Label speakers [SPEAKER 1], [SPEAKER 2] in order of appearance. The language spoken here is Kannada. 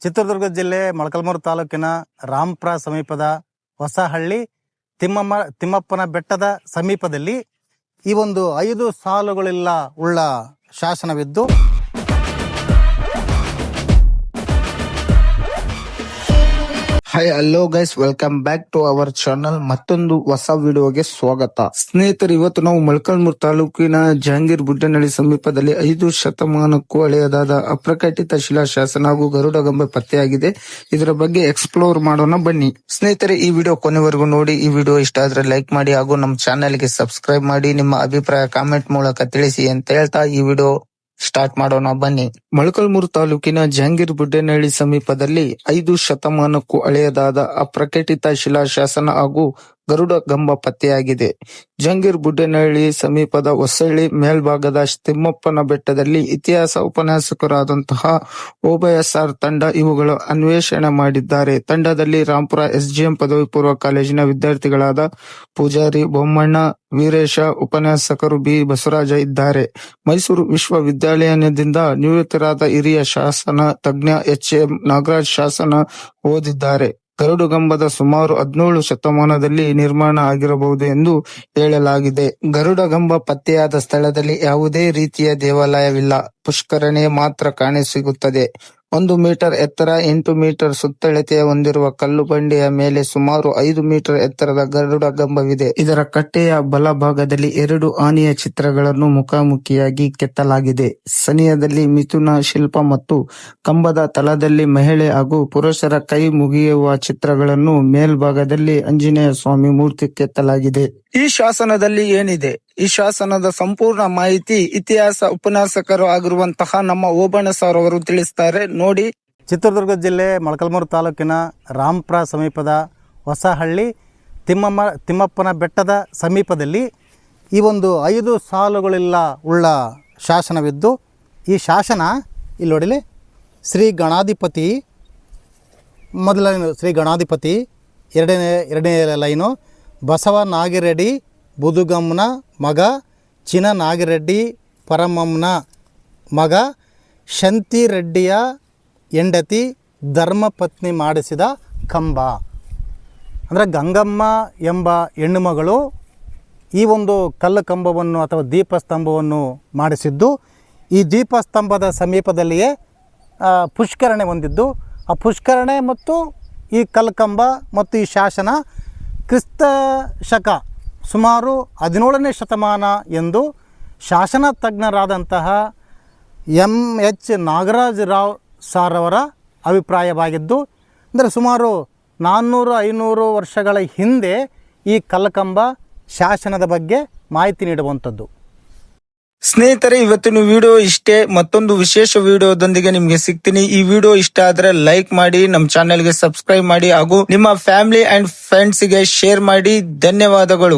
[SPEAKER 1] ಚಿತ್ರದುರ್ಗ ಜಿಲ್ಲೆ ಮೊಳಕಾಲ್ಮೂರು ತಾಲೂಕಿನ ರಾಂಪುರ ಸಮೀಪದ ಹೊಸಹಳ್ಳಿ ತಿಮ್ಮಪ್ಪನ ಬೆಟ್ಟದ ಸಮೀಪದಲ್ಲಿ ಈ ಒಂದು 5 ಸಾಲುಗಳಿಲ್ಲ ಉಳ್ಳ ಶಾಸನವಿದ್ದು
[SPEAKER 2] hi hello guys, welcome back to our channel. ಮತ್ತೊಂದು ಹೊಸ ವಿಡಿಯೋಗೆ ಸ್ವಾಗತ. ಸ್ನೇಹಿತರು, ಇವತ್ತು ನಾವು ಮೊಳಕಾಲ್ಮೂರು ತಾಲೂಕಿನ ಜಹಾಂಗೀರ್ ಬುಡ್ಡನಹಳ್ಳಿ ಸಮೀಪದಲ್ಲಿ 5 ಶತಮಾನಕ್ಕೂ ಹಳೆಯದಾದ ಅಪ್ರಕಟಿತ ಶಿಲಾಶಾಸನ ಹಾಗೂ ಗರುಡಗಂಬೆ ಪತ್ತೆಯಾಗಿದೆ. ಇದರ ಬಗ್ಗೆ ಎಕ್ಸ್ಪ್ಲೋರ್ ಮಾಡೋಣ ಬನ್ನಿ. ಸ್ನೇಹಿತರೆ, ಈ ವಿಡಿಯೋ ಕೊನೆವರೆಗೂ ನೋಡಿ. ಈ ವಿಡಿಯೋ ಇಷ್ಟ ಆದ್ರೆ ಲೈಕ್ ಮಾಡಿ ಹಾಗೂ ನಮ್ಮ ಚಾನೆಲ್ಗೆ ಸಬ್ಸ್ಕ್ರೈಬ್ ಮಾಡಿ. ನಿಮ್ಮ ಅಭಿಪ್ರಾಯ ಕಾಮೆಂಟ್ ಮೂಲಕ ತಿಳಿಸಿ ಅಂತ ಹೇಳ್ತಾ ಈ ವಿಡಿಯೋ ಸ್ಟಾರ್ಟ್ ಮಾಡೋಣ ಬನ್ನಿ. ಮೊಳಕಾಲ್ಮೂರು ತಾಲೂಕಿನ ಜಹಾಂಗೀರ್ ಬುಡ್ಡನಹಳ್ಳಿ ಸಮೀಪದಲ್ಲಿ 5 ಶತಮಾನಕ್ಕೂ ಹಳೆಯದಾದ ಅಪ್ರಕಟಿತ ಶಿಲಾಶಾಸನ ಹಾಗೂ ಗರುಡ ಗಂಬ ಪತ್ತೆಯಾಗಿದೆ. ಜಹಾಂಗೀರ್ ಬುಡ್ಡನಹಳ್ಳಿ ಸಮೀಪದ ಹೊಸಳ್ಳಿ ಮೇಲ್ಭಾಗದ ತಿಮ್ಮಪ್ಪನ ಬೆಟ್ಟದಲ್ಲಿ ಇತಿಹಾಸ ಉಪನ್ಯಾಸಕರಾದಂತಹ OBSR ತಂಡ ಇವುಗಳ ಅನ್ವೇಷಣೆ ಮಾಡಿದ್ದಾರೆ. ತಂಡದಲ್ಲಿ ರಾಂಪುರ SGM ಪದವಿ ಪೂರ್ವ ಕಾಲೇಜಿನ ವಿದ್ಯಾರ್ಥಿಗಳಾದ ಪೂಜಾರಿ ಬೊಮ್ಮಣ್ಣ, ವೀರೇಶ, ಉಪನ್ಯಾಸಕರು B ಬಸವರಾಜ ಇದ್ದಾರೆ. ಮೈಸೂರು ವಿಶ್ವವಿದ್ಯಾಲಯದಿಂದ ನಿವೃತ್ತರಾದ ಹಿರಿಯ ಶಾಸನ ತಜ್ಞ HM ನಾಗರಾಜ್ ಶಾಸನ ಓದಿದ್ದಾರೆ. ಗರುಡಗಂಬದ ಸುಮಾರು 17 ಶತಮಾನದಲ್ಲಿ ನಿರ್ಮಾಣ ಆಗಿರಬಹುದು ಎಂದು ಹೇಳಲಾಗಿದೆ. ಗರುಡಗಂಬ ಪತ್ತೆಯಾದ ಸ್ಥಳದಲ್ಲಿ ಯಾವುದೇ ರೀತಿಯ ದೇವಾಲಯವಿಲ್ಲ. ಪುಷ್ಕರಣೆ ಮಾತ್ರ ಕಾಣಸಿಗುತ್ತದೆ. 1 ಮೀಟರ್ ಎತ್ತರ, 8 ಮೀಟರ್ ಸುತ್ತಳತೆ ಹೊಂದಿರುವ ಕಲ್ಲು ಬಂಡೆಯ ಮೇಲೆ ಸುಮಾರು 5 ಮೀಟರ್ ಎತ್ತರದ ಗರುಡಗಂಬವಿದೆ. ಇದರ ಕಟ್ಟೆಯ ಬಲಭಾಗದಲ್ಲಿ 2 ಆನೆಯ ಚಿತ್ರಗಳನ್ನು ಮುಖಾಮುಖಿಯಾಗಿ ಕೆತ್ತಲಾಗಿದೆ. ಸನಿಹದಲ್ಲಿ ಮಿಥುನ ಶಿಲ್ಪ ಮತ್ತು ಕಂಬದ ತಳದಲ್ಲಿ ಮಹಿಳೆ ಹಾಗೂ ಪುರುಷರ ಕೈ ಮುಗಿಯುವ ಚಿತ್ರಗಳನ್ನು ಮೇಲ್ಭಾಗದಲ್ಲಿ ಆಂಜನೇಯ ಸ್ವಾಮಿ ಮೂರ್ತಿ ಕೆತ್ತಲಾಗಿದೆ. ಈ ಶಾಸನದಲ್ಲಿ ಏನಿದೆ? ಈ ಶಾಸನದ ಸಂಪೂರ್ಣ ಮಾಹಿತಿ ಇತಿಹಾಸ ಉಪನ್ಯಾಸಕರು ಆಗಿರುವಂತಹ ನಮ್ಮ ಓಬಣ್ಣ ಸರ್ ಅವರು ತಿಳಿಸ್ತಾರೆ, ನೋಡಿ.
[SPEAKER 1] ಚಿತ್ರದುರ್ಗ ಜಿಲ್ಲೆ ಮೊಳಕಾಲ್ಮೂರು ತಾಲೂಕಿನ ರಾಂಪುರ ಸಮೀಪದ ಹೊಸಹಳ್ಳಿ ತಿಮ್ಮಪ್ಪನ ಬೆಟ್ಟದ ಸಮೀಪದಲ್ಲಿ ಈ ಒಂದು 5 ಸಾಲುಗಳಿಲ್ಲ ಉಳ್ಳ ಶಾಸನವಿದ್ದು, ಈ ಶಾಸನ ಇಲ್ಲಿ ನೋಡಿಲಿ, ಶ್ರೀ ಗಣಾಧಿಪತಿ ಮೊದಲನೇ ಶ್ರೀ ಗಣಾಧಿಪತಿ, ಎರಡನೇ ಲೈನು ಬಸವ ನಾಗಿರೆಡ್ಡಿ ಬುದುಗಮ್ಮನ ಮಗ, ಚಿನ ನಾಗಿರೆಡ್ಡಿ ಪರಮಮ್ಮನ ಮಗ, ಶಂತಿರೆಡ್ಡಿಯ ಹೆಂಡತಿ ಧರ್ಮಪತ್ನಿ ಮಾಡಿಸಿದ ಕಂಬ. ಅಂದರೆ ಗಂಗಮ್ಮ ಎಂಬ ಹೆಣ್ಣು ಮಗಳು ಈ ಒಂದು ಕಲ್ಲು ಕಂಬವನ್ನು ಅಥವಾ ದೀಪಸ್ತಂಭವನ್ನು ಮಾಡಿಸಿದ್ದು. ಈ ದೀಪಸ್ತಂಭದ ಸಮೀಪದಲ್ಲಿಯೇ ಪುಷ್ಕರಣೆ ಹೊಂದಿದ್ದು. ಆ ಪುಷ್ಕರಣೆ ಮತ್ತು ಈ ಕಲ್ಲು ಕಂಬ ಮತ್ತು ಈ ಶಾಸನ ಕ್ರಿಸ್ತ ಶಕ ಸುಮಾರು 17ನೇ ಶತಮಾನ ಎಂದು ಶಾಸನ ತಜ್ಞರಾದಂತಹ MH ನಾಗರಾಜ್ ರಾವ್ ಸಾರ್ ಅವರ ಅಭಿಪ್ರಾಯವಾಗಿದ್ದು, ಅಂದರೆ ಸುಮಾರು 400-500 ವರ್ಷಗಳ ಹಿಂದೆ ಈ ಕಲ್ಲಕಂಬ ಶಾಸನದ ಬಗ್ಗೆ ಮಾಹಿತಿ ನೀಡುವಂಥದ್ದು.
[SPEAKER 2] ಸ್ನೇಹಿತರೆ, ಇವತ್ತಿನ ವಿಡಿಯೋ ಇಷ್ಟೇ. ಮತ್ತೊಂದು ವಿಶೇಷ ವಿಡಿಯೋದೊಂದಿಗೆ ನಿಮ್ಗೆ ಸಿಗ್ತೀನಿ. ಈ ವಿಡಿಯೋ ಇಷ್ಟ ಆದ್ರೆ ಲೈಕ್ ಮಾಡಿ, ನಮ್ಮ ಚಾನೆಲ್ಗೆ ಸಬ್ಸ್ಕ್ರೈಬ್ ಮಾಡಿ ಹಾಗೂ ನಿಮ್ಮ ಫ್ಯಾಮಿಲಿ ಅಂಡ್ ಫ್ರೆಂಡ್ಸ್ ಗೆ ಶೇರ್ ಮಾಡಿ. ಧನ್ಯವಾದಗಳು.